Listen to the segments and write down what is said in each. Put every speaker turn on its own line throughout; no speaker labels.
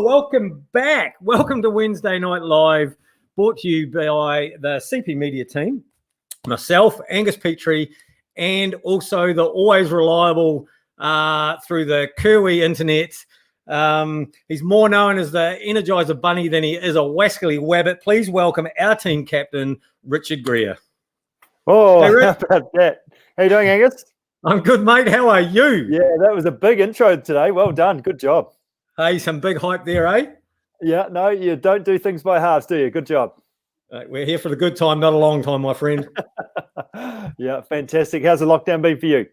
Well, welcome back. Welcome to Wednesday Night Live, brought to you by the CP Media team, myself, Angus Petrie, and also the always reliable through the Kiwi internet. He's more known as the Energizer Bunny than he is a wascally wabbit. Please welcome our team captain, Richard Greer.
Oh, hey, how about that? How you doing, Angus?
I'm good, mate. How are you?
Yeah, that was a big intro today. Well done. Good job.
Hey, some big hype there, eh?
Yeah, no, you don't do things by halves, do you? Good job.
We're here for the good time, not a long time, my friend.
Yeah, fantastic. How's the lockdown been for you?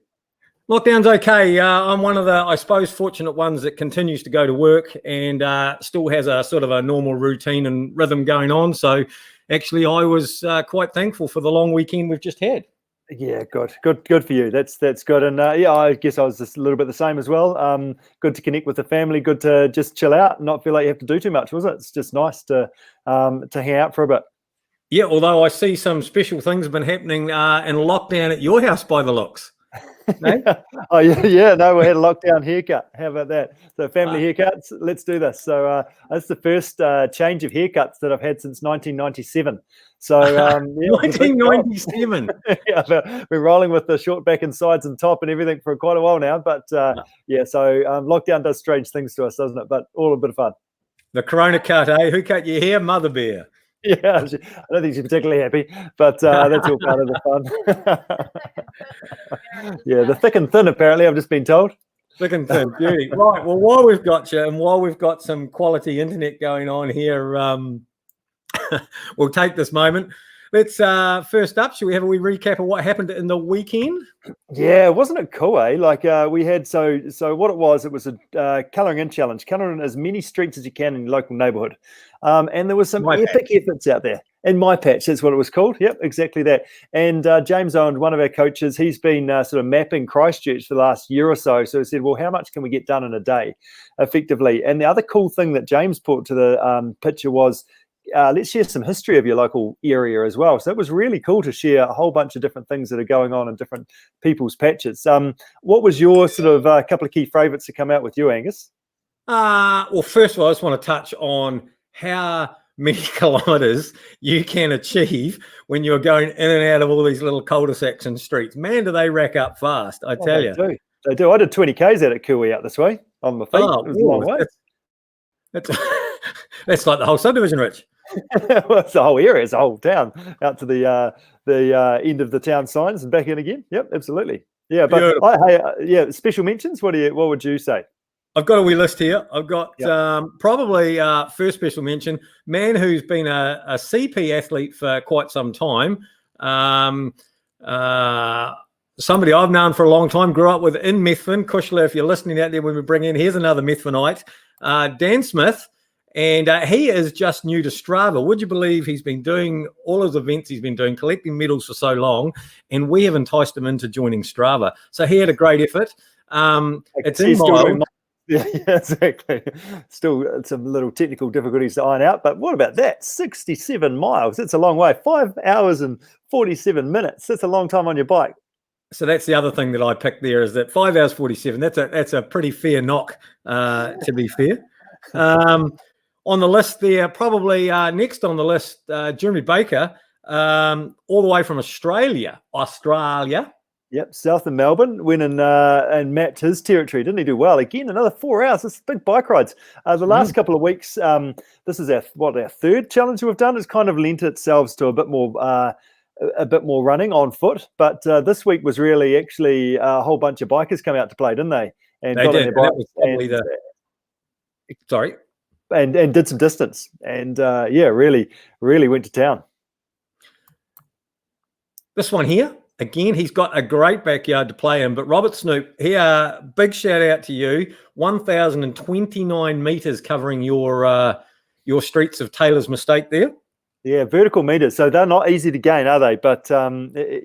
Lockdown's okay. I'm one of the, I suppose, fortunate ones that continues to go to work and still has a sort of a normal routine and rhythm going on. So actually, I was quite thankful for the long weekend we've just had.
Yeah, good for you. That's good. And yeah, I guess I was just a little bit the same as well. Good to connect with the family. Good to just chill out and not feel like you have to do too much, was it? It's just nice to hang out for a bit.
Yeah, although I see some special things have been happening in lockdown at your house by the looks.
No? Oh yeah. No, we had a lockdown haircut. How about that? So family haircuts. Let's do this. So that's the first change of haircuts that I've had since 1997. So yeah,
1997.
Yeah, I've been rolling with the short back and sides and top and everything for quite a while now. But yeah, so lockdown does strange things to us, doesn't it? But all a bit of fun.
The Corona cut, eh? Who cut your hair? Mother Bear.
Yeah, I don't think she's particularly happy, but that's all part of the fun. Yeah, the thick and thin, apparently, I've just been told.
Thick and thin, beauty. Right, well, while we've got you and while we've got some quality internet going on here, we'll take this moment. Let's, first up, should we have a wee recap of what happened in the weekend?
Yeah, wasn't it cool, eh? Like we had, so what it was a colouring in challenge, colour in as many streets as you can in your local neighbourhood. And there was some epic efforts out there. In my patch, that's what it was called. Yep, exactly that. And James Owen, one of our coaches, he's been sort of mapping Christchurch for the last year or so. So he said, well, how much can we get done in a day effectively? And the other cool thing that James brought to the picture was, let's share some history of your local area as well. So it was really cool to share a whole bunch of different things that are going on in different people's patches. What was your sort of couple of key favourites to come out with you, Angus?
Well, first of all, I just want to touch on how many kilometres you can achieve when you're going in and out of all these little cul-de-sacs and streets. Man, do they rack up fast, I tell you.
They do. I did 20 Ks out at Kiwi out this way on my feet. It was a long way.
That's like the whole subdivision, Rich.
Well, it's the whole area, it's the whole town, out to the end of the town signs and back in again. Yep, absolutely. Yeah, but yeah, special mentions. What would you say?
I've got a wee list here. I've got probably first special mention, man who's been a CP athlete for quite some time. Somebody I've known for a long time, grew up with in Methven. Cushla, if you're listening out there when we bring in, here's another Methvenite, Dan Smith. And he is just new to Strava. Would you believe he's been doing all of the events he's been doing, collecting medals for so long, and we have enticed him into joining Strava. So he had a great effort. It's in miles.
Yeah, exactly. Still some little technical difficulties to iron out. But what about that? 67 miles. That's a long way. 5 hours and 47 minutes. That's a long time on your bike.
So that's the other thing that I picked there is that 5 hours 47. That's a pretty fair knock, to be fair. On the list there, probably next on the list, Jeremy Baker, all the way from Australia. Yep,
south of Melbourne, went and mapped his territory. Didn't he do well? Again, another 4 hours. It's big bike rides. The last couple of weeks, this is our third challenge we've done. It's kind of lent itself to a bit more running on foot. But this week was really actually a whole bunch of bikers come out to play, didn't they? And
they did. That was probably sorry.
And did some distance. And yeah, really went to town.
This one here. Again, he's got a great backyard to play in, but Robert Snoop, here, big shout out to you. 1,029 metres covering your streets of Taylor's Mistake there.
Yeah, vertical meters. So they're not easy to gain, are they? But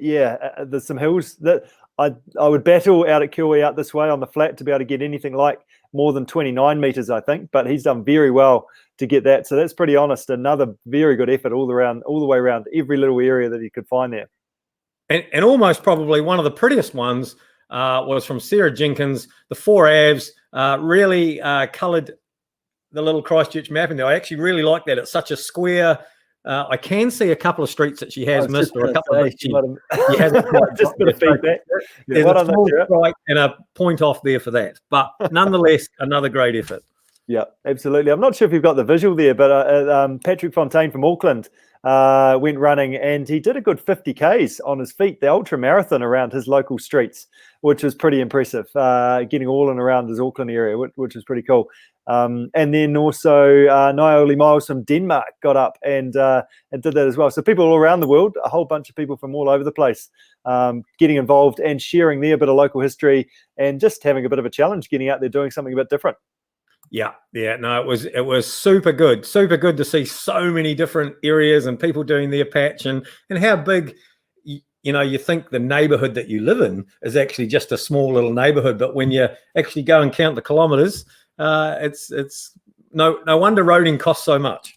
yeah, there's some hills that I would battle out at Kiwi out this way on the flat to be able to get anything like more than 29 meters, I think. But he's done very well to get that. So that's pretty honest. Another very good effort all the way around every little area that he could find there.
And almost probably one of the prettiest ones was from Sarah Jenkins, the 4 Avs, really coloured the little Christchurch mapping there. I actually really like that. It's such a square. I can see a couple of streets that she has missed, or a couple of bits she hasn't quite
just a bit of feedback.
There's a small strike and a point off there for that. But nonetheless, another great effort.
Yeah, absolutely. I'm not sure if you've got the visual there, but Patrick Fontaine from Auckland went running, and he did a good 50 Ks on his feet, the ultra marathon around his local streets, which was pretty impressive, getting all in around his Auckland area, which was pretty cool. And then also Naoli Miles from Denmark got up and did that as well. So people all around the world, a whole bunch of people from all over the place getting involved and sharing their bit of local history and just having a bit of a challenge, getting out there doing something a bit different.
Yeah. No, it was super good to see so many different areas and people doing their patch and how big. You think the neighborhood that you live in is actually just a small little neighborhood, but when you actually go and count the kilometers, it's no wonder roading costs so much.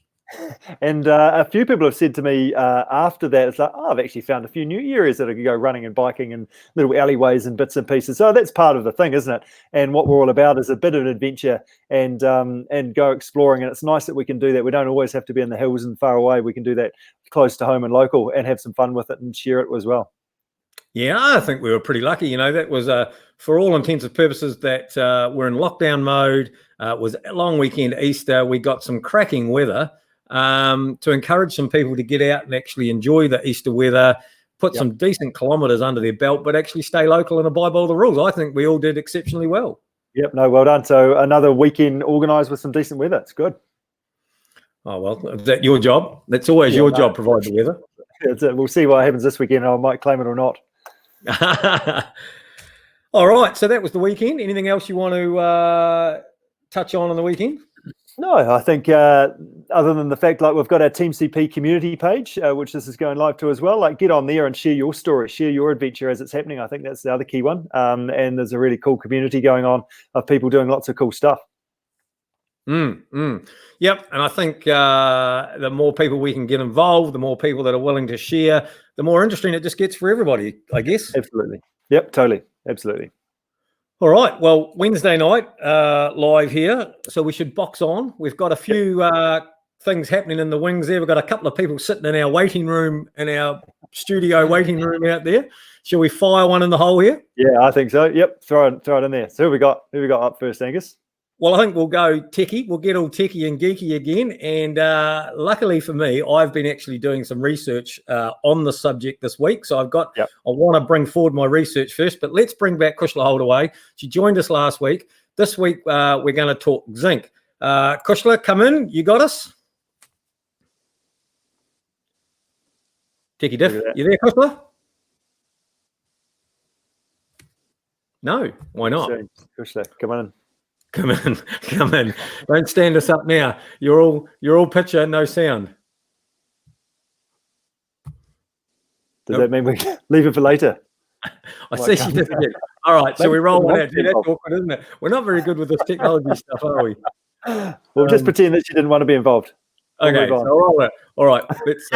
And a few people have said to me after that, it's like, I've actually found a few new areas that I could go running and biking and little alleyways and bits and pieces. So that's part of the thing, isn't it? And what we're all about is a bit of an adventure and go exploring. And it's nice that we can do that. We don't always have to be in the hills and far away. We can do that close to home and local and have some fun with it and share it as well. Yeah,
I think we were pretty lucky. That was for all intents and purposes that we're in lockdown mode. It was a long weekend, Easter. We got some cracking weather to encourage some people to get out and actually enjoy the Easter weather, put some decent kilometres under their belt, but actually stay local and abide by all the rules. I think we all did exceptionally well. Yep, no, well done. So another weekend organised with some decent weather. It's good. Oh, well, is that your job? That's always your job, provide the weather. We'll see what happens this weekend. I might claim it or not. All right, so that was the weekend. Anything else you want to touch on the weekend? No, I think other than the fact, like, we've got our Team CP community page, which this is going live to as well. Like, get on there and share your story, share your adventure as it's happening. I think that's the other key one. And there's a really cool community going on of people doing lots of cool stuff. Yep, and I think the more people we can get involved, the more people that are willing to share, the more interesting it just gets for everybody, I guess. Absolutely. Yep, totally. Absolutely. All right. Well, Wednesday night live here, so we should box on. We've got a few things happening in the wings there. We've got a couple of people sitting in our waiting room, in our studio waiting room out there. Shall we fire one in the hole here? Yeah, I think so. Yep, throw it in there. So who we got up first, Angus? Well, I think we'll go techie. We'll get all techie and geeky again. And luckily for me, I've been actually doing some research on the subject this week. So I want to bring forward my research first, but let's bring back Cushla Holdaway. She joined us last week. This week, we're going to talk zinc. Cushla, come in. You got us? Techie Diff, you there, Cushla? No, why not? Cushla, come on in. Come in. Don't stand us up now. You're all picture, no sound. Does that mean we leave it for later? I see she did again. All right, so we roll one out. That's awkward, isn't it? We're not very good with this technology stuff, are we? We'll just pretend that she didn't want to be involved. Okay, so all right. Let's.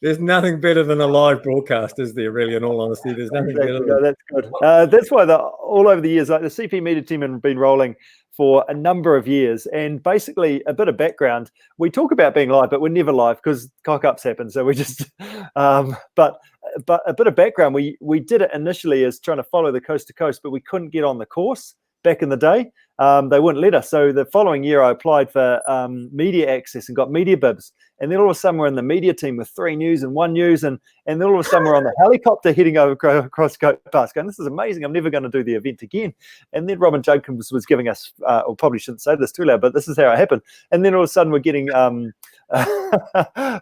There's nothing better than a live broadcast, is there, really, in all honesty? There's nothing better. No, that's good. That's why all over the years, like the CP Media team have been rolling for a number of years. And basically, a bit of background, we talk about being live, but we're never live because cock-ups happen. So we just, but a bit of background, we did it initially as trying to follow the coast to coast, but we couldn't get on the course back in the day. They wouldn't let us. So the following year, I applied for media access and got media bibs. And then all of a sudden, we're in the media team with 3 news and 1 news. And then all of a sudden, we're on the helicopter heading over across Coast Pass going, this is amazing. I'm never going to do the event again. And then Robin Jacobs was giving us, or probably shouldn't say this too loud, but this is how it happened. And then all of a sudden, we're getting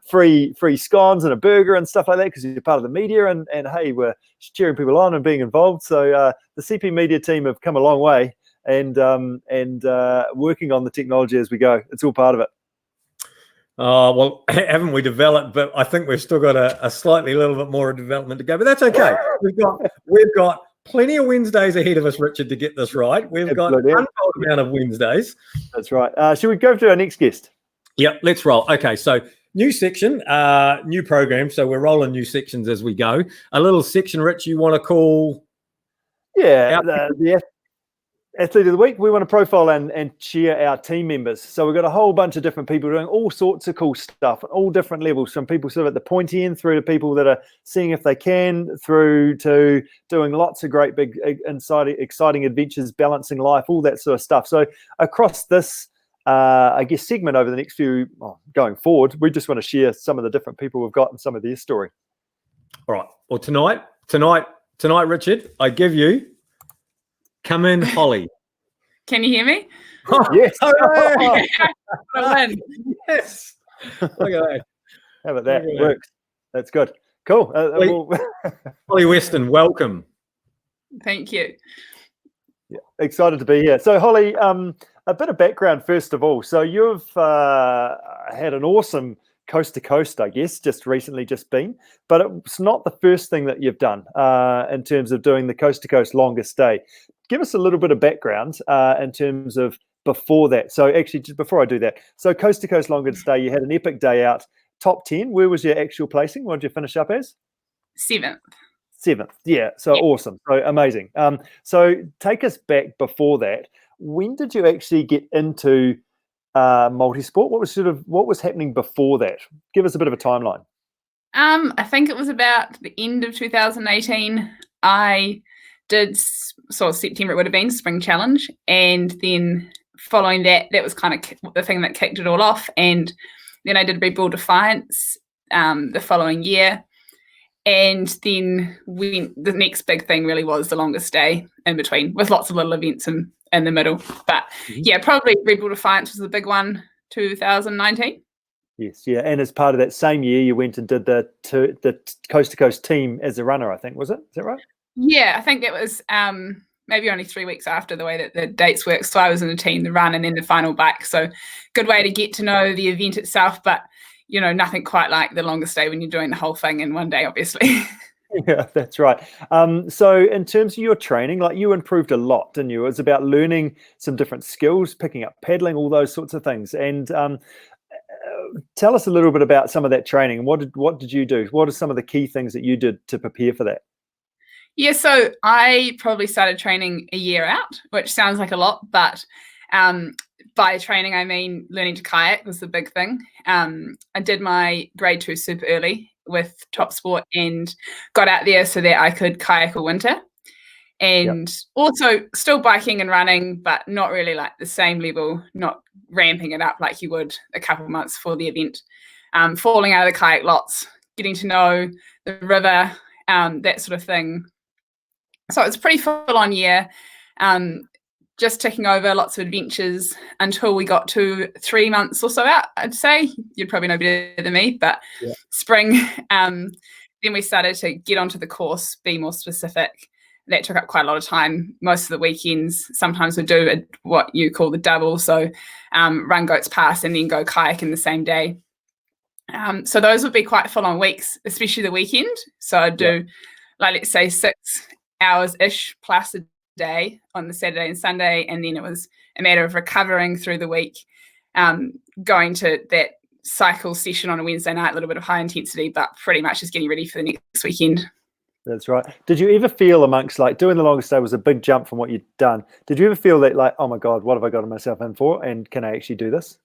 free scones and a burger and stuff like that because you're part of the media. And hey, we're cheering people on and being involved. So the CP Media team have come a long way. And working on the technology as we go. It's all part of it. Well, haven't we developed? But I think we've still got a slightly little bit more development to go. But that's okay. We've got plenty of Wednesdays ahead of us, Richard, to get this right. We've got an untold amount of Wednesdays. That's right. Should we go to our next guest? Yep, let's roll. Okay, so new section, new program. So we're rolling new sections as we go. A little section, Rich, you want to call? Yeah,
Athlete of the Week, we want to profile and share our team members. So we've got a whole bunch of different people doing all sorts of cool stuff at all different levels, from people sort of at the pointy end through to people that are seeing if they can, through to doing lots of great big exciting adventures, balancing life, all that sort of stuff. So across this, I guess, segment over the next few, going forward, we just want to share some of the different people we've got and some of their story.
All right. Well, tonight, Richard, I give you Come In Holly.
Can you hear me?
Oh, yes.
Yes. Look at that.
How about that? Works. That's good. Cool.
Holly Weston, welcome.
Thank you.
Yeah, excited to be here. So, Holly, a bit of background first of all. So, you've had an awesome coast to coast, I guess, just been, but it's not the first thing that you've done in terms of doing the coast to coast longest day. Give us a little bit of background in terms of before that. So actually, just before I do that, so coast to coast longest day, you had an epic day out, top 10. Where was your actual placing? What did you finish up as?
7th.
7th. Yeah. So awesome. So amazing. So take us back before that. When did you actually get into multisport? What was happening before that? Give us a bit of a timeline.
I think it was about the end of 2018. I did, so September it would have been, Spring Challenge, and then following that was kind of the thing that kicked it all off. And then I did Red Bull Defiance the following year, and then the next big thing really was the longest day in between, with lots of little events in the middle. But yeah, probably Red Bull Defiance was the big one, 2019.
Yes, yeah, and as part of that same year, you went and did the coast to coast team as a runner, I think, was it? Is that right?
Yeah, I think it was maybe only 3 weeks after, the way that the dates work. So I was in the team, the run, and then the final bike. So good way to get to know the event itself, but nothing quite like the longest day when you're doing the whole thing in one day, obviously.
Yeah, that's right. So in terms of your training, like, you improved a lot, didn't you? It was about learning some different skills, picking up paddling, all those sorts of things. And tell us a little bit about some of that training. What did you do? What are some of the key things that you did to prepare for that?
Yeah, so I probably started training a year out, which sounds like a lot, but by training, I mean learning to kayak was the big thing. I did my grade 2 super early with Top Sport and got out there so that I could kayak all winter. And also still biking and running, but not really like the same level, not ramping it up like you would a couple of months before the event. Falling out of the kayak lots, getting to know the river, that sort of thing. So it's a pretty full-on year, just ticking over lots of adventures until we got to 3 months or so out, I'd say. You'd probably know better than me, but spring, then we started to get onto the course, be more specific. That took up quite a lot of time. Most of the weekends, sometimes we do what you call the double, so run Goats Pass and then go kayak in the same day. So those would be quite full-on weeks, especially the weekend. So I'd do, like, let's say 6 hours-ish plus a day on the Saturday and Sunday, and then it was a matter of recovering through the week, going to that cycle session on a Wednesday night, a little bit of high intensity, but pretty much just getting ready for the next weekend.
That's right. Did you ever feel, amongst, like, doing the longest day was a big jump from what you'd done, did you ever feel that, like, oh my God, what have I got myself in for, and can I actually do this?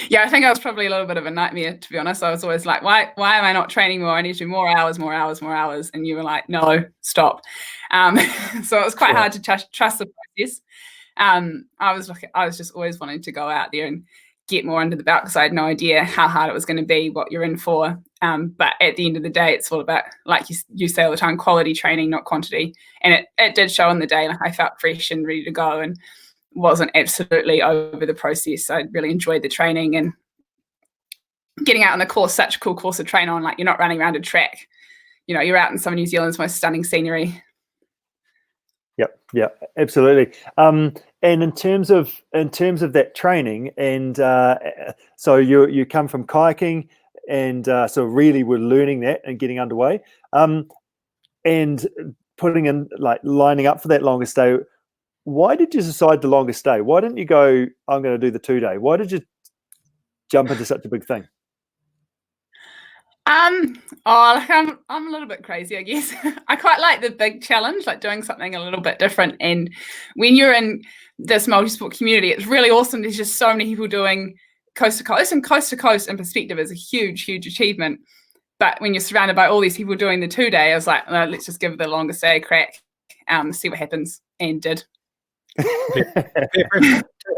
Yeah, I think I was probably a little bit of a nightmare, to be honest. I was always like, why am I not training more? I need to do more hours. And you were like, no, stop. So it was quite hard to trust the process. I was just always wanting to go out there and get more under the belt, because I had no idea how hard it was going to be, what you're in for. But at the end of the day, it's all about, like you say all the time, quality training, not quantity. And it did show on the day. Like, I felt fresh and ready to go, and wasn't absolutely over the process. I really enjoyed the training and getting out on the course. Such a cool course to train on. Like, you're not running around a track. You're out in some of New Zealand's most stunning scenery.
Yep, absolutely. And in terms of that training, and so you come from kayaking, and so really we're learning that and getting underway, and putting in, like, lining up for that longest day. Why did you decide the longest day? Why didn't you go, I'm going to do the 2 day? Why did you jump into such a big thing?
I'm a little bit crazy, I guess. I quite like the big challenge, like doing something a little bit different. And when you're in this multi-sport community, it's really awesome. There's just so many people doing coast to coast, and coast to coast in perspective is a huge, huge achievement. But when you're surrounded by all these people doing the 2-day, I was like, let's just give the longest day a crack, see what happens, and did.
Too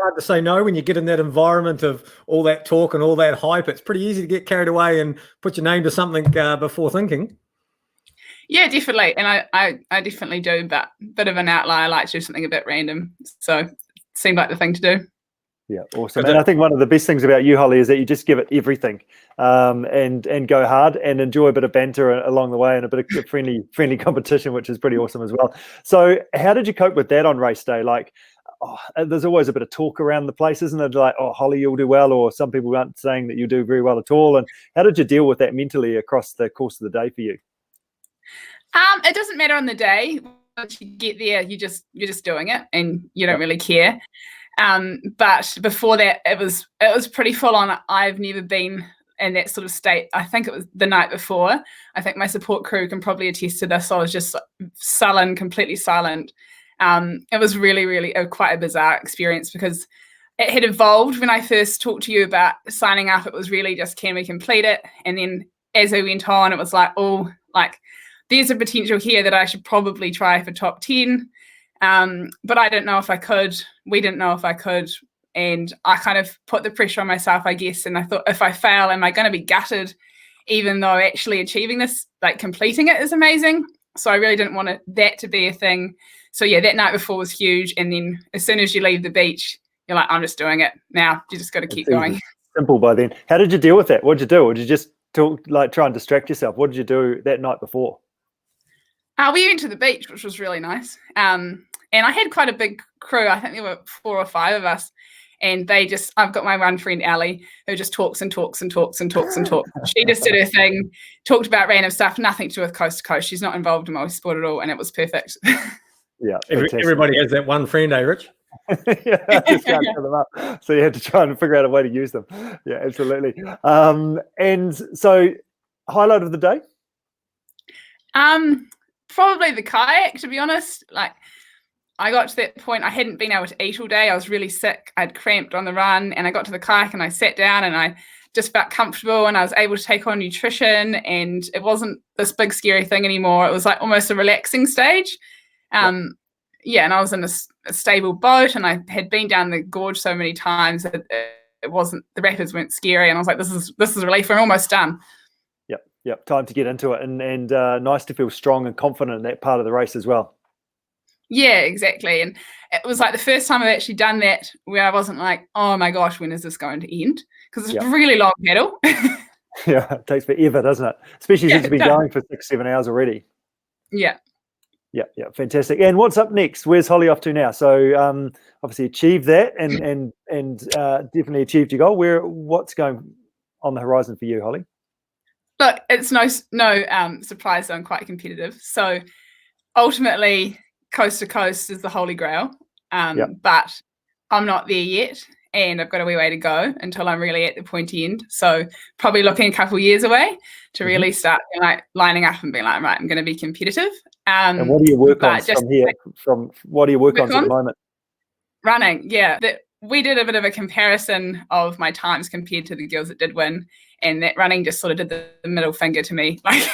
hard to say no when you get in that environment of all that talk and all that hype. It's pretty easy to get carried away and put your name to something before thinking.
Yeah, definitely. And I definitely do, but a bit of an outlier. I like to do something a bit random. So it seemed like the thing to do.
Yeah, awesome. And I think one of the best things about you, Holly, is that you just give it everything, and go hard and enjoy a bit of banter along the way and a bit of friendly competition, which is pretty awesome as well. So how did you cope with that on race day? Like, there's always a bit of talk around the place, isn't it? Like, oh, Holly, you'll do well, or some people aren't saying that you do very well at all. And how did you deal with that mentally across the course of the day for you?
It doesn't matter on the day. Once you get there, you're just doing it, and you don't really care. But before that, it was pretty full on. I've never been in that sort of state. I think it was the night before. I think my support crew can probably attest to this. I was just sullen, completely silent. It was really quite a bizarre experience because it had evolved when I first talked to you about signing up. It was really just, can we complete it? And then as we went on, it was like, oh, like there's a potential here that I should probably try for top 10. But I didn't know if I could. We didn't know if I could. And I kind of put the pressure on myself, I guess. And I thought, if I fail, am I going to be gutted, even though actually achieving this, like completing it, is amazing? So I really didn't want that to be a thing. So yeah, that night before was huge. And then as soon as you leave the beach, you're like, I'm just doing it now. You just got to keep going.
Simple by then. How did you deal with that? What did you do? Or did you just try and distract yourself? What did you do that night before?
We went to the beach, which was really nice. And I had quite a big crew. I think there were 4 or 5 of us. And I've got my one friend, Ali, who just talks and talks and talks and talks and talks. She just did her thing, talked about random stuff, nothing to do with coast to coast. She's not involved in multi-sport at all, and it was perfect.
Yeah.
Everybody has that one friend, Rich?
Yeah, just can't fill them up. So you have to try and figure out a way to use them. Yeah, absolutely. And so, highlight of the day?
Probably the kayak, to be honest. Like, I got to that point, I hadn't been able to eat all day. I was really sick. I'd cramped on the run, and I got to the kayak and I sat down and I just felt comfortable, and I was able to take on nutrition, and it wasn't this big scary thing anymore. It was like almost a relaxing stage. Yeah, and I was in a stable boat, and I had been down the gorge so many times that it wasn't, the rapids weren't scary, and I was like, this is relief. I'm almost done.
Yep. Time to get into it, and nice to feel strong and confident in that part of the race as well.
Yeah, exactly. And it was like the first time I've actually done that where I wasn't like, oh my gosh, when is this going to end? Because it's a really long paddle.
Yeah, it takes forever, doesn't it? Especially since you've been going for 6-7 hours already.
Yeah.
Yeah, fantastic. And what's up next? Where's Holly off to now? So obviously achieved that and definitely achieved your goal. What's going on the horizon for you, Holly?
Look, it's no surprise that I'm quite competitive. So ultimately, coast to coast is the holy grail. But I'm not there yet, and I've got a wee way to go until I'm really at the pointy end. So probably looking a couple of years away to really start lining up and being like, right, I'm going to be competitive.
And what do you work on from here? What do you work on at the moment?
Running, yeah. We did a bit of a comparison of my times compared to the girls that did win, and that running just sort of did the middle finger to me, like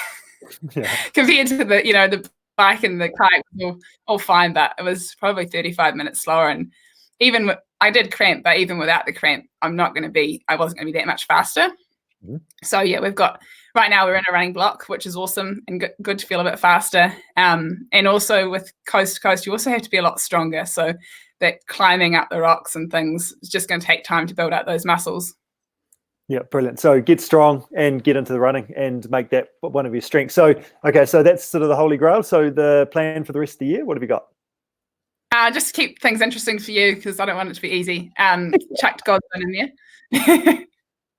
compared to the bike and the kayak was all fine, but it was probably 35 minutes slower. And even I did cramp, but even without the cramp, I wasn't going to be that much faster. So yeah, right now we're in a running block, which is awesome and good to feel a bit faster. And also with coast to coast, you also have to be a lot stronger. So that climbing up the rocks and things is just going to take time to build up those muscles.
Yeah, brilliant. So get strong and get into the running and make that one of your strengths. So, okay, so that's sort of the holy grail. So the plan for the rest of the year, what have you got?
Just keep things interesting for you, because I don't want it to be easy. Chucked God's in there.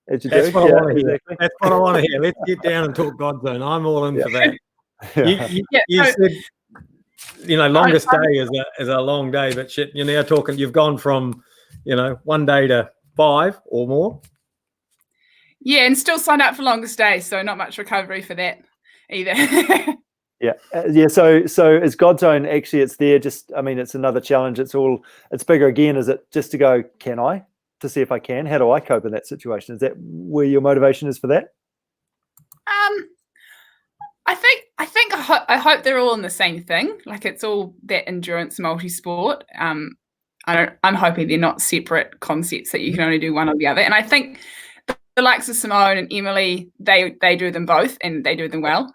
That's what I want to hear. That's what I want to hear. Let's get down and talk God Zone. I'm all in for that. You said, longest day is a long day, but shit, you're now talking. You've gone from, 1 day to 5 or more.
Yeah, and still signed up for Longest Day, so not much recovery for that either.
Yeah. So is God's Own actually? It's there. Just it's another challenge. It's bigger again. Is it just to go? Can I? To see if I can. How do I cope in that situation? Is that where your motivation is for that?
I hope they're all in the same thing. Like it's all that endurance multi-sport. I'm hoping they're not separate concepts that you can only do one or the other. And I think the likes of Simone and Emily, they do them both and they do them well.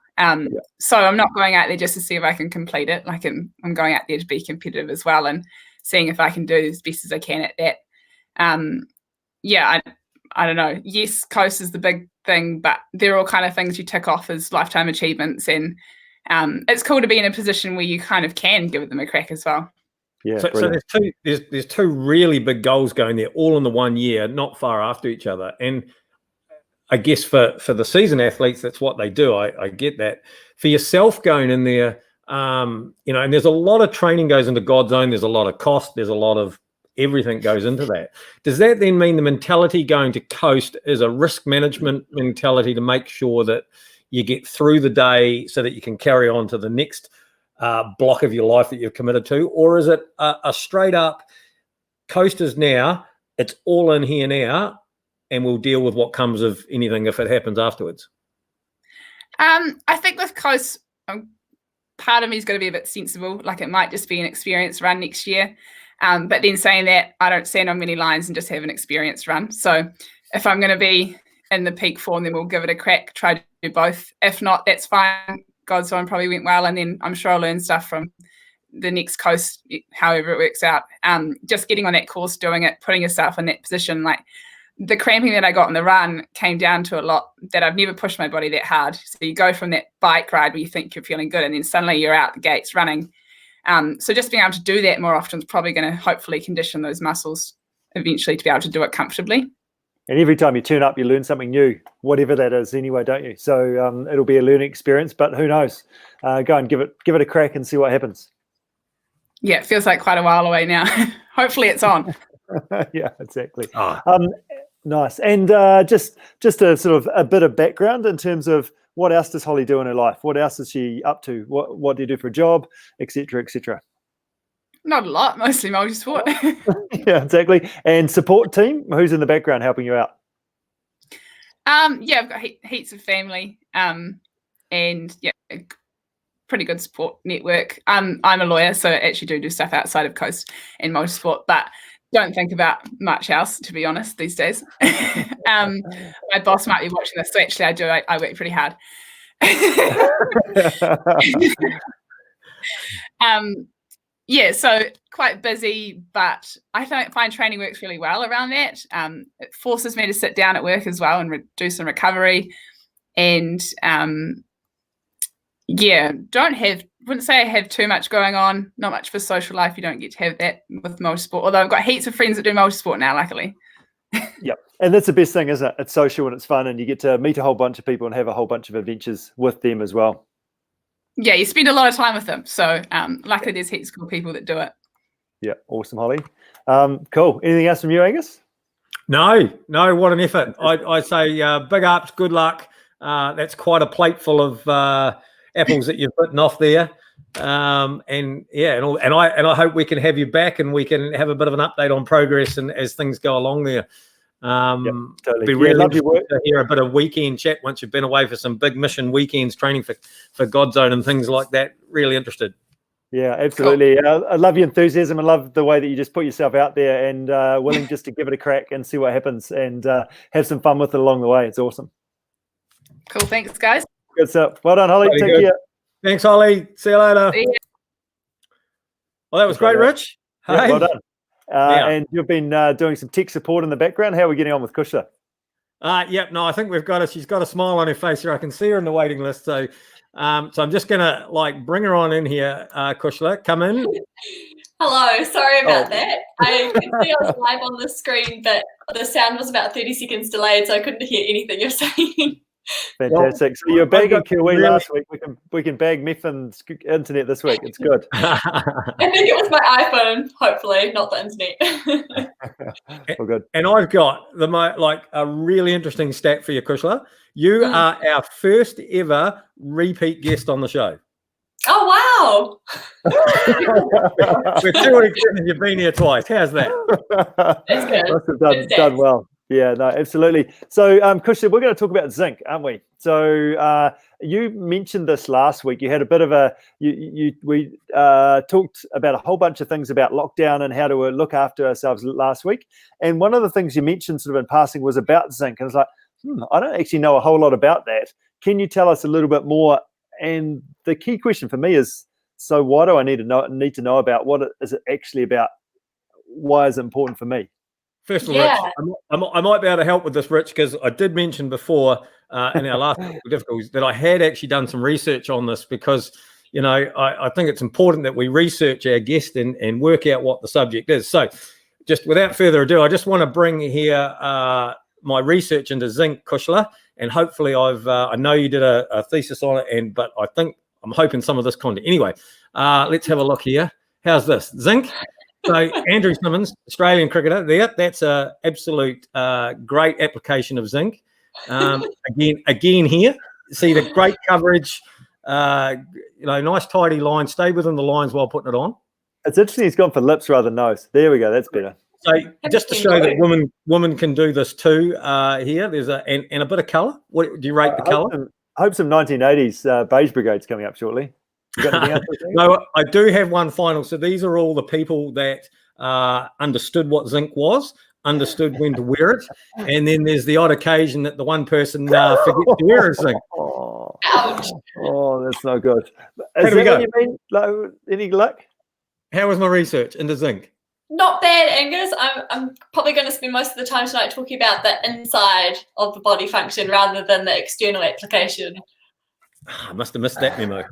So I'm not going out there just to see if I can complete it. Like I'm going out there to be competitive as well and seeing if I can do as best as I can at that. I don't know. Yes, Coast is the big thing, but they're all kind of things you tick off as lifetime achievements, and it's cool to be in a position where you kind of can give them a crack as well.
Yeah. So there's two really big goals going there, all in the 1 year, not far after each other. And I guess for the seasoned athletes, that's what they do. I get that. For yourself going in there, and there's a lot of training goes into God's Own. There's a lot of cost. There's a lot of everything goes into that. Does that then mean the mentality going to Coast is a risk management mentality to make sure that you get through the day so that you can carry on to the next block of your life that you've committed to? Or is it a straight up Coast is now, it's all in here now, and we'll deal with what comes of anything if it happens afterwards?
I think with Coast, part of me is going to be a bit sensible. Like it might just be an experienced run next year. But then saying that, I don't stand on many lines and just have an experienced run. So if I'm going to be in the peak form, then we'll give it a crack, try to do both. If not, that's fine. God's Own probably went well, and then I'm sure I'll learn stuff from the next Coast, however it works out. Just getting on that course, doing it, putting yourself in that position. Like the cramping that I got in the run came down to a lot that I've never pushed my body that hard. So you go from that bike ride where you think you're feeling good, and then suddenly you're out the gates running. So just being able to do that more often is probably going to hopefully condition those muscles eventually to be able to do it comfortably.
And every time you turn up, you learn something new, whatever that is anyway, don't you? So it'll be a learning experience, but who knows? Go and give it a crack and see what happens.
Yeah, it feels like quite a while away now. Hopefully it's on.
Yeah, exactly. Nice. And just a sort of a bit of background in terms of what else does Holly do in her life? What else is she up to? What do you do for a job, et cetera, et cetera?
Not a lot, mostly multi-sport.
Yeah, exactly. And support team, who's in the background helping you out?
I've got heaps of family, and pretty good support network. I'm a lawyer, so I actually do stuff outside of Coast and multi-sport, but don't think about much else, to be honest, these days. My boss might be watching this, so actually I work pretty hard. So quite busy, but I find training works really well around that. It forces me to sit down at work as well and do some recovery. And wouldn't say I have too much going on, not much for social life. You don't get to have that with multisport, although I've got heaps of friends that do multisport now, luckily.
Yep. And that's the best thing, isn't it? It's social and it's fun, and you get to meet a whole bunch of people and have a whole bunch of adventures with them as well.
Yeah, you spend a lot of time with them. So luckily there's heaps of cool people that do it. Yeah,
awesome, Holly. Cool. Anything else from you, Angus?
No, what an effort. I say big ups, good luck. That's quite a plate full of apples that you've bitten off there. And I hope we can have you back and we can have a bit of an update on progress and as things go along there.
Totally.
Be really interesting to hear a bit of weekend chat once you've been away for some big mission weekends training for God's Own and things like that. Really interested.
Yeah, absolutely. Cool. I love your enthusiasm. I love the way that you just put yourself out there and willing just to give it a crack and see what happens and have some fun with it along the way. It's awesome.
Cool. Thanks, guys.
Good stuff. Well done, Holly. Take care.
Thanks, Holly. See you later.
See ya.
Well, that was great, Rich.
Yeah, well done. And you've been doing some tech support in the background. How are we getting on with Cushla?
I think we've got her. She's got a smile on her face here. I can see her in the waiting list. So I'm just going to bring her on in here, Cushla. Come in.
Hello. Sorry about that. I could see I was live on the screen, but the sound was about 30 seconds delayed, so I couldn't hear anything you're saying.
Fantastic. So you're bagging Kiwi last week. We can bag Meffin's internet this week. It's good.
I think it was my iPhone, hopefully, not the internet.
Well, good.
And I've got a really interesting stat for you, Cushla. You are our first ever repeat guest on the show.
Oh, wow.
We're 2 weeks in and you've been here twice. How's that?
That's good.
Must have done well. Yeah, no, absolutely. So, Cushla, we're going to talk about zinc, aren't we? So, you mentioned this last week. You had a bit of we talked about a whole bunch of things about lockdown and how to look after ourselves last week. And one of the things you mentioned sort of in passing was about zinc. And it's like, I don't actually know a whole lot about that. Can you tell us a little bit more? And the key question for me is, so why do I need to know about what is it actually about? Why is it important for me?
First of all, Rich, I might be able to help with this, Rich, because I did mention before in our last difficulties that I had actually done some research on this because, I think it's important that we research our guest and work out what the subject is. So just without further ado, I just want to bring here my research into zinc, Cushla, and hopefully I know you did a thesis on it, but I'm hoping some of this content. Anyway, let's have a look here. How's this? Zinc. So Andrew Symonds, Australian cricketer there. That's a absolute great application of zinc. Again here, see the great coverage, nice tidy line, stay within the lines while putting it on.
It's interesting he's gone for lips rather than nose. There we go, that's better.
So just to show that women can do this too, here there's and a bit of colour. What do you rate the colour?
Hope some 1980s beige brigade's coming up shortly. You got anything else to say?
No, I do have one final. So these are all the people that understood what zinc was, understood when to wear it, and then there's the odd occasion that the one person forgets to wear a zinc.
Ouch.
Oh, that's no good.
How do we go?
What you mean? Any luck?
How was my research into zinc?
Not bad, Angus. I'm probably going to spend most of the time tonight talking about the inside of the body function rather than the external application.
I must have missed that memo.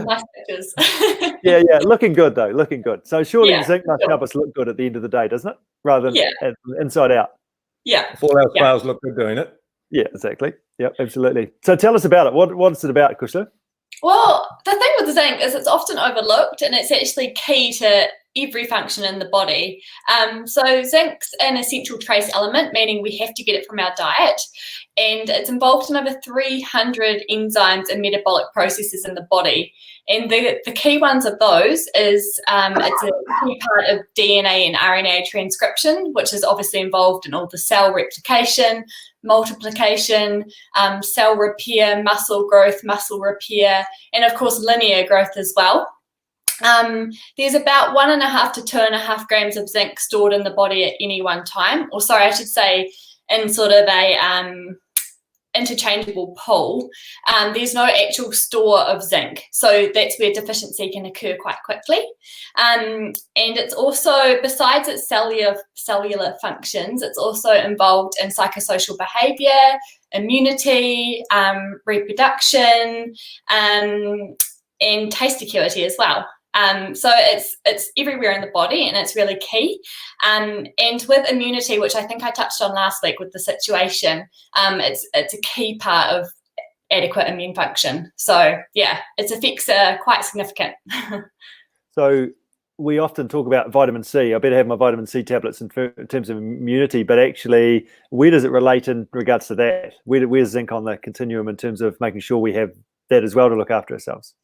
Nice pictures.
Yeah. Looking good, though. Looking good. So surely zinc must help us look good at the end of the day, doesn't it? Rather than inside out.
Yeah.
All our players look good doing it.
Yeah, exactly. Yep, absolutely. So tell us about it. What's it about, Cushla?
Well, the thing with the zinc is it's often overlooked and it's actually key to every function in the body. So zinc's an essential trace element, meaning we have to get it from our diet. And it's involved in over 300 enzymes and metabolic processes in the body. And the key ones of those is it's a key part of DNA and RNA transcription, which is obviously involved in all the cell replication, multiplication, cell repair, muscle growth, muscle repair, and of course linear growth as well. There's about 1.5 to 2.5 grams of zinc stored in the body at any one time, or sorry, I should say in sort of a interchangeable pool. There's no actual store of zinc, so that's where deficiency can occur quite quickly. And it's also, besides its cellular functions, it's also involved in psychosocial behaviour, immunity, reproduction, and taste acuity as well. So it's everywhere in the body and it's really key. And with immunity, which I think I touched on last week with the situation, it's a key part of adequate immune function. So yeah, its effects are quite significant.
So we often talk about vitamin C. I better have my vitamin C tablets in terms of immunity, but actually, where does it relate in regards to that? Where's zinc on the continuum in terms of making sure we have that as well to look after ourselves?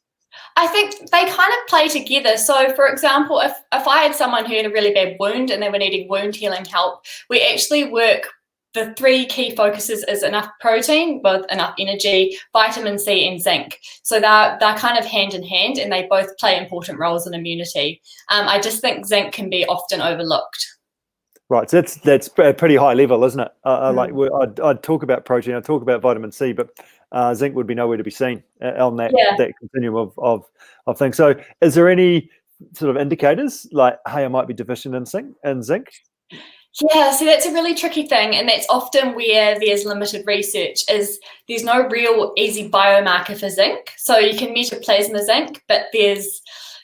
I think they kind of play together. So, for example, if I had someone who had a really bad wound and they were needing wound healing help, we actually work, the 3 key focuses is enough protein with enough energy, vitamin C and zinc. So they're kind of hand in hand and they both play important roles in immunity. I just think zinc can be often overlooked.
Right, so that's a pretty high level, isn't it? I'd talk about protein, I'd talk about vitamin C, but zinc would be nowhere to be seen on that continuum of things. So is there any sort of indicators like, hey, I might be deficient in zinc?
Yeah, so that's a really tricky thing, and that's often where there's limited research, is there's no real easy biomarker for zinc. So you can measure plasma zinc, but there's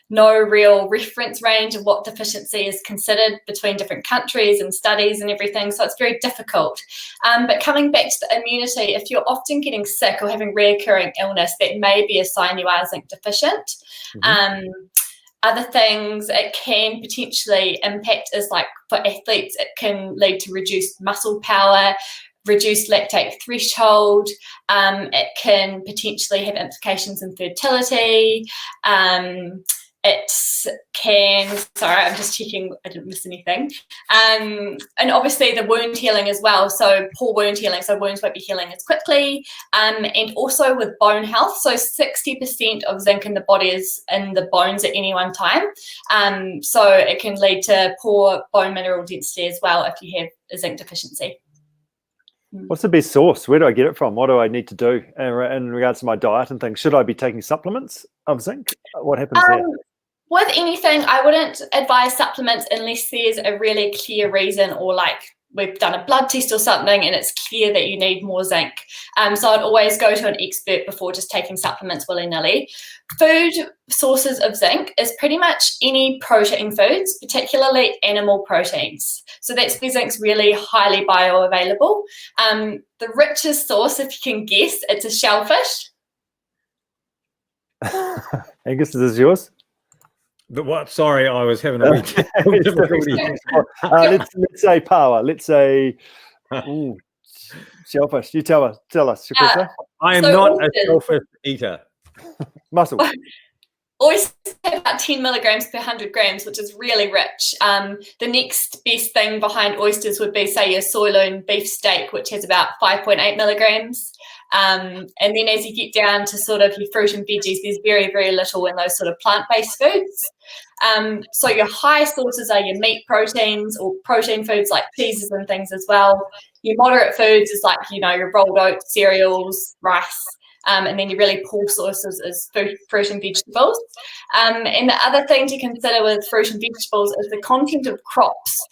no real reference range of what deficiency is considered between different countries and studies and everything, so it's very difficult. But coming back to the immunity, if you're often getting sick or having reoccurring illness, that may be a sign you are zinc deficient. Other things it can potentially impact is, like for athletes, it can lead to reduced muscle power, reduced lactate threshold. It can potentially have implications in fertility. It can, sorry, I'm just checking I didn't miss anything. And obviously the wound healing as well. So poor wound healing, so wounds won't be healing as quickly. And also with bone health, so 60% of zinc in the body is in the bones at any one time. So it can lead to poor bone mineral density as well if you have a zinc deficiency.
What's the best source? Where do I get it from? What do I need to do in regards to my diet and things? Should I be taking supplements of zinc? What happens there?
With anything, I wouldn't advise supplements unless there's a really clear reason, or like we've done a blood test or something and it's clear that you need more zinc. So I'd always go to an expert before just taking supplements willy-nilly. Food sources of zinc is pretty much any protein foods, particularly animal proteins. So that's where zinc's really highly bioavailable. The richest source, if you can guess, it's a shellfish.
Angus, is this yours?
The what? Sorry, I was having a wee difficulty.
Let's say power. Let's say shellfish. You tell us, Cushla.
I am not a shellfish eater.
Muscle.
Oysters have about 10 milligrams per 100 grams, which is really rich. The next best thing behind oysters would be, say, your sirloin beef steak, which has about 5.8 milligrams. And then as you get down to sort of your fruit and veggies, there's very, very little in those sort of plant-based foods. So your high sources are your meat proteins or protein foods like cheeses and things as well. Your moderate foods is like, your rolled oats, cereals, rice. And then your really poor sources is fruit and vegetables. And the other thing to consider with fruit and vegetables is the content of crops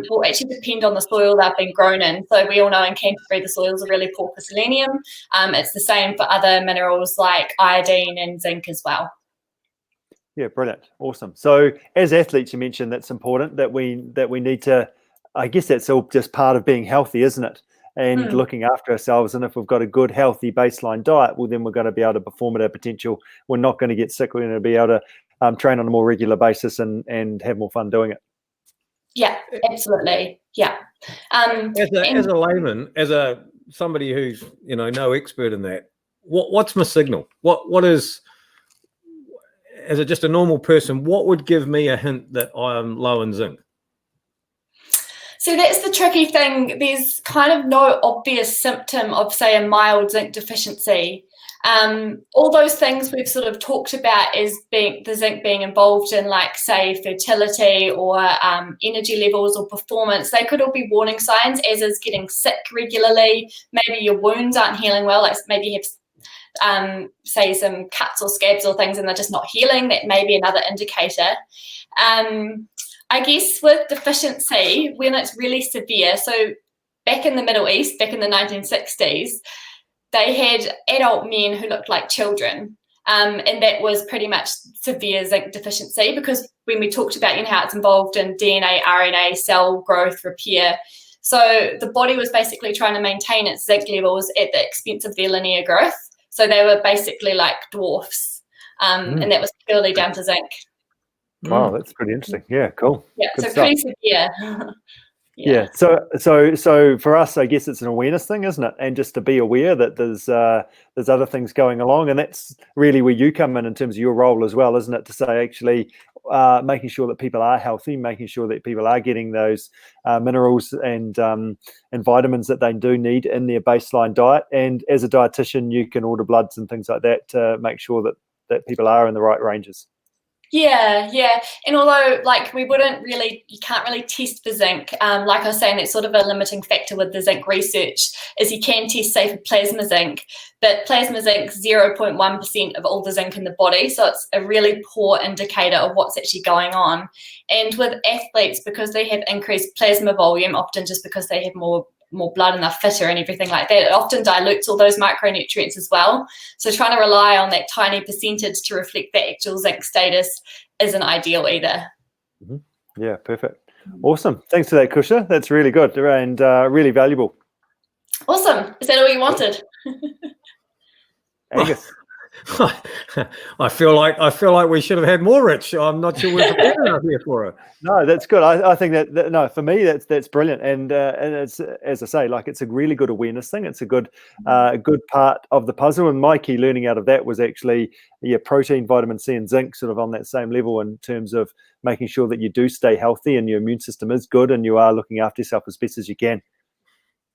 will actually depend on the soil they've been grown in. So we all know in Canterbury the soils are really poor for selenium. It's the same for other minerals like iodine and zinc as well.
Yeah, brilliant. Awesome. So as athletes, you mentioned that's important, that we need to, I guess that's all just part of being healthy, isn't it? And looking after ourselves. And if we've got a good, healthy baseline diet, well, then we're going to be able to perform at our potential. We're not going to get sick. We're going to be able to train on a more regular basis and have more fun doing it.
Yeah, absolutely. Yeah.
As a layman, as somebody who's no expert in that, what's my signal? What is, as just a normal person, what would give me a hint that I am low in zinc?
So that's the tricky thing. There's kind of no obvious symptom of, say, a mild zinc deficiency. All those things we've sort of talked about as being the zinc being involved in, like, say, fertility or energy levels or performance, they could all be warning signs, as is getting sick regularly. Maybe your wounds aren't healing well, like maybe you have say some cuts or scabs or things and they're just not healing. That may be another indicator. I guess with deficiency, when it's really severe, so back in the Middle East, back in the 1960s, they had adult men who looked like children. And that was pretty much severe zinc deficiency, because when we talked about how it's involved in DNA, RNA, cell growth, repair. So the body was basically trying to maintain its zinc levels at the expense of their linear growth. So they were basically like dwarfs. And that was purely down to zinc.
Wow, that's pretty interesting. Yeah, cool.
Yeah,
good
so
stuff.
pretty severe.
Yeah. So for us, I guess it's an awareness thing, isn't it? And just to be aware that there's other things going along, and that's really where you come in terms of your role as well, isn't it? To say actually making sure that people are healthy, making sure that people are getting those minerals and vitamins that they do need in their baseline diet. And as a dietitian, you can order bloods and things like that to make sure that people are in the right ranges.
Yeah. And although, like, you can't really test for zinc. Like I was saying, that's sort of a limiting factor with the zinc research, is you can test, say, for plasma zinc, but plasma zinc's 0.1% of all the zinc in the body. So it's a really poor indicator of what's actually going on. And with athletes, because they have increased plasma volume, often just because they have more more blood and they're fitter and everything like that. It often dilutes all those micronutrients as well. So trying to rely on that tiny percentage to reflect the actual zinc status isn't ideal either.
Mm-hmm. Yeah, perfect. Awesome. Thanks for that, Cushla. That's really good and really valuable.
Awesome. Is that all you wanted?
Angus.
I feel like we should have had more, Rich. I'm not sure we're prepared enough here for it.
No, that's good. I think that no, for me that's brilliant, and it's, as I say, like, it's a really good awareness thing. It's a good part of the puzzle. And my key learning out of that was actually protein, vitamin C, and zinc, sort of on that same level in terms of making sure that you do stay healthy and your immune system is good and you are looking after yourself as best as you can.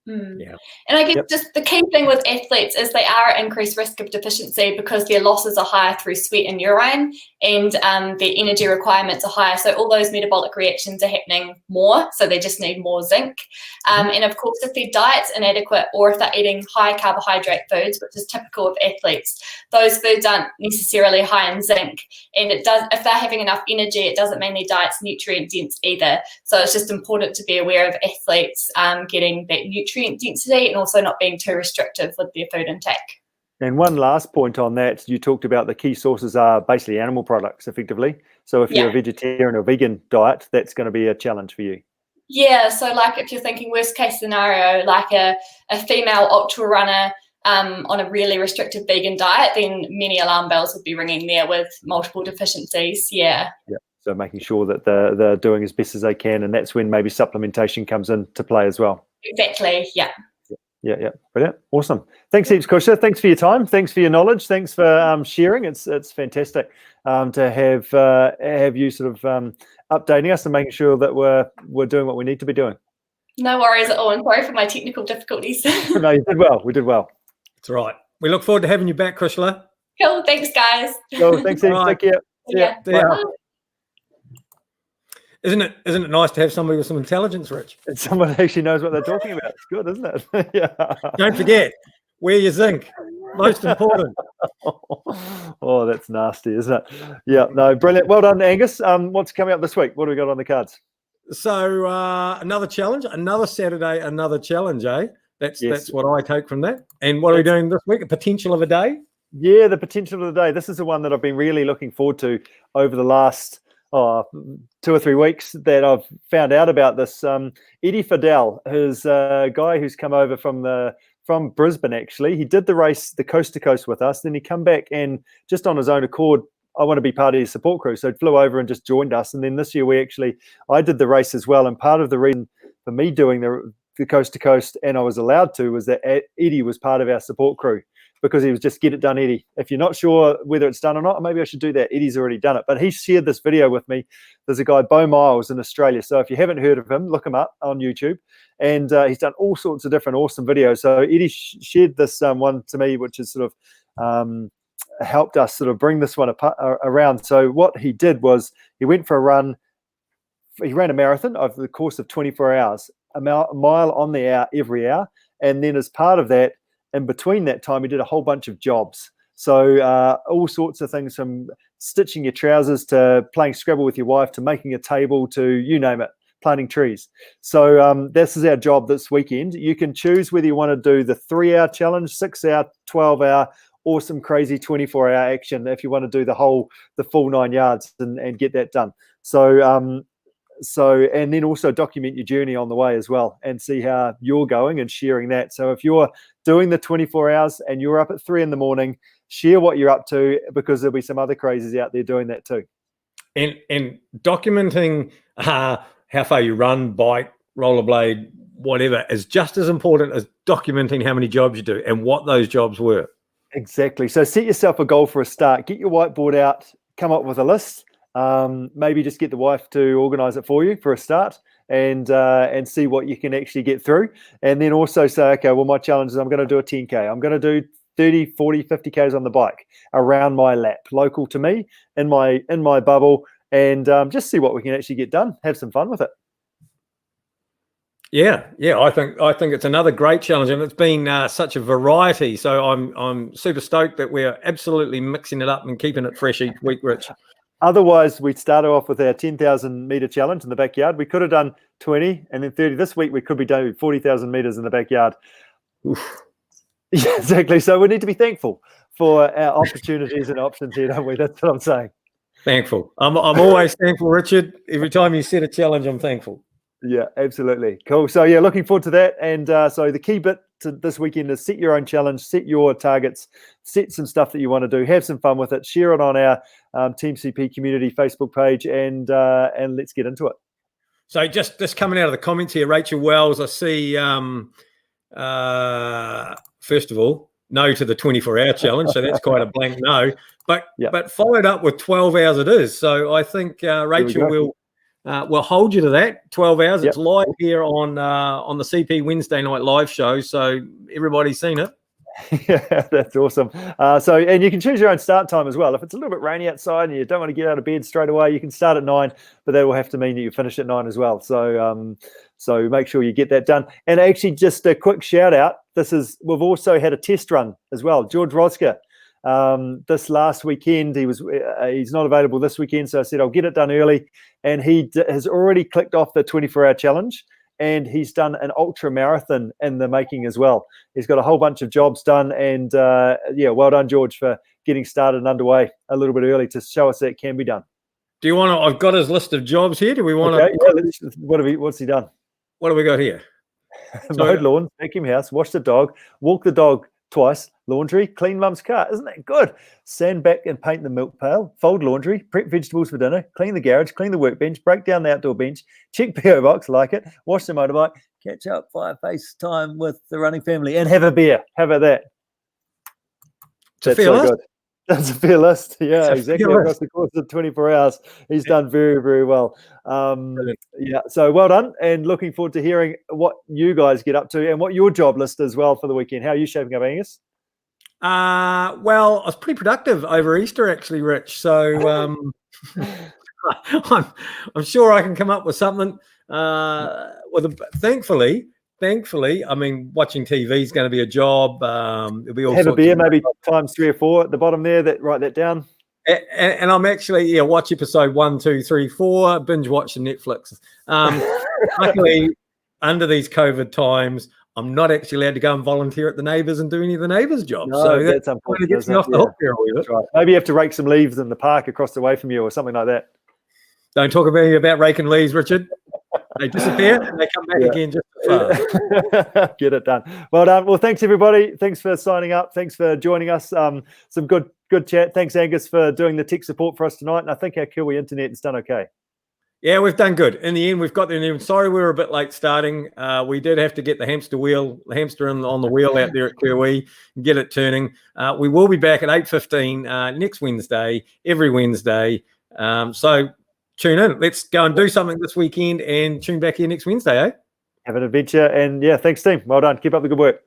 Yeah.
And I guess just the key thing with athletes is they are at increased risk of deficiency because their losses are higher through sweat and urine, and their energy requirements are higher. So all those metabolic reactions are happening more. So they just need more zinc. And of course, if their diet's inadequate or if they're eating high carbohydrate foods, which is typical of athletes, those foods aren't necessarily high in zinc. And it does, if they're having enough energy, it doesn't mean their diet's nutrient dense either. So it's just important to be aware of athletes getting that nutrient density and also not being too restrictive with their food intake.
And one last point on that, you talked about the key sources are basically animal products, effectively. So if you're a vegetarian or vegan diet, that's going to be a challenge for you.
Yeah, so like if you're thinking worst case scenario, like a female ultra runner on a really restrictive vegan diet, then many alarm bells would be ringing there with multiple deficiencies. Yeah.
So making sure that they're doing as best as they can, and that's when maybe supplementation comes into play as well.
Exactly. Yeah.
Brilliant. Awesome. Thanks heaps, Cushla. Thanks for your time. Thanks for your knowledge. Thanks for sharing. It's fantastic to have you sort of updating us and making sure that we're doing what we need to be doing.
No worries at all. And sorry for my technical difficulties.
No, you did well. We did well.
That's right. We look forward to having you back, Cushla.
Cool. Thanks, guys.
Cool. Thanks, heaps. Take care.
Yeah.
Isn't it nice to have somebody with some intelligence, Rich?
And someone actually knows what they're talking about. It's good, isn't it? Yeah.
Don't forget, wear your zinc. Most important.
Oh, that's nasty, isn't it? Yeah, no, brilliant. Well done, Angus. What's coming up this week? What do we got on the cards?
So another challenge, another Saturday, another challenge, eh? That's what I take from that. And what are we doing this week? A potential of a day? Yeah, the potential of the day. This is the one that I've been really looking forward to over the last 2 or 3 weeks that I've found out about this. Eddie Fidel, who's a guy who's come over from Brisbane, actually. He did the race, the coast to coast with us. Then he come back and just on his own accord, I want to be part of his support crew. So he flew over and just joined us. And then this year I did the race as well. And part of the reason for me doing the coast to coast, and I was allowed to, was that Eddie was part of our support crew. Because he was just, get it done, Eddie. If you're not sure whether it's done or not, maybe I should do that. Eddie's already done it. But he shared this video with me. There's a guy, Bo Miles, in Australia. So if you haven't heard of him, look him up on YouTube. And he's done all sorts of different awesome videos. So Eddie shared this one to me, which has sort of helped us sort of bring this one around. So what he did was he went for a run. He ran a marathon over the course of 24 hours, a mile on the hour every hour. And then as part of that, in between that time, he did a whole bunch of jobs. So all sorts of things, from stitching your trousers to playing Scrabble with your wife to making a table to you name it, planting trees. So this is our job this weekend. You can choose whether you want to do the 3-hour challenge, 6-hour, 12-hour, or some crazy 24-hour action if you want to do the full 9 yards and get that done. So, and then also document your journey on the way as well and see how you're going and sharing that. So if you're doing the 24 hours and you're up at 3 a.m, share what you're up to, because there'll be some other crazies out there doing that too. And documenting how far you run, bike, rollerblade, whatever, is just as important as documenting how many jobs you do and what those jobs were. Exactly. So set yourself a goal for a start. Get your whiteboard out, come up with a list. Maybe just get the wife to organize it for you for a start and see what you can actually get through. And then also say, okay, well, my challenge is I'm going to do a 10K. I'm going to do 30, 40, 50Ks on the bike around my lap, local to me, in my bubble, and just see what we can actually get done. Have some fun with it. Yeah, I think it's another great challenge, and it's been such a variety. So I'm super stoked that we're absolutely mixing it up and keeping it fresh each week, Rich.
Otherwise, we started off with our 10,000 meter challenge in the backyard. We could have done 20 and then 30 this week. We could be doing 40,000 meters in the backyard. Oof. Yeah, exactly. So we need to be thankful for our opportunities and options here, don't we? That's what I'm saying.
Thankful. I'm always thankful, Richard. Every time you set a challenge, I'm thankful.
Yeah, absolutely. Cool. So yeah, looking forward to that. And so the key bit to this weekend is set your own challenge, set your targets, set some stuff that you want to do, have some fun with it, share it on our Team CP community Facebook page, and let's get into it.
So just coming out of the comments here, Rachel Wells, I see, first of all, no to the 24-hour challenge. So that's quite a blank no. But followed up with 12 hours it is. So I think Rachel will hold you to that. 12 hours. Yep. It's live here on the CP Wednesday night live show. So everybody's seen it.
Yeah, that's awesome. And you can choose your own start time as well. If it's a little bit rainy outside and you don't want to get out of bed straight away, you can start at 9, but that will have to mean that you finish at 9 as well. So make sure you get that done. And actually, just a quick shout out. We've also had a test run as well. George Roska, this last weekend, he's not available this weekend, so I said I'll get it done early, and he has already clicked off the 24-hour challenge, and he's done an ultra marathon in the making as well. He's got a whole bunch of jobs done, and well done, George, for getting started and underway a little bit early to show us that it can be done.
Do you want to? I've got his list of jobs here. Do we want
to? Yeah, what's he done?
What do we got here?
Mowed lawn, vacuum house, wash the dog, walk the dog twice, laundry, clean mum's car. Isn't that good? Sand back and paint the milk pail, fold laundry, prep vegetables for dinner, clean the garage, clean the workbench, break down the outdoor bench, check PO box, like it, wash the motorbike, catch up via FaceTime with the running family, and have a beer. How about that?
That's so good.
That's a fair list. Yeah, exactly. Across the course of 24 hours, he's done very, very well. So well done, and looking forward to hearing what you guys get up to and what your job list is well for the weekend. How are you shaping up, Angus?
Well, I was pretty productive over Easter, actually, Rich. So I'm sure I can come up with something. Thankfully, I mean, watching TV is going to be a job. It'll be all
have a beer, maybe times 3 or 4 at the bottom there. Write that down.
And I'm actually watch episode 1, 2, 3, 4. Binge watching Netflix. Luckily, under these COVID times, I'm not actually allowed to go and volunteer at the Neighbours and do any of the Neighbours' jobs.
No,
so
that's unfortunate.
Gets me off the hook there.
Right. Maybe you have to rake some leaves in the park across the way from you, or something like that.
Don't talk about raking leaves, Richard. They disappear and they come back again just as fast.
Get it done. Well done. Well, thanks everybody. Thanks for signing up. Thanks for joining us. Some good chat. Thanks, Angus, for doing the tech support for us tonight. And I think our Kiwi internet has done okay.
Yeah, we've done good. In the end, we've got there. Sorry, we were a bit late starting. We did have to get the hamster on the wheel out there at Kiwi and get it turning. We will be back at 8:15 next Wednesday, every Wednesday. So tune in. Let's go and do something this weekend and tune back here next Wednesday, eh?
Have an adventure. And thanks, team. Well done. Keep up the good work.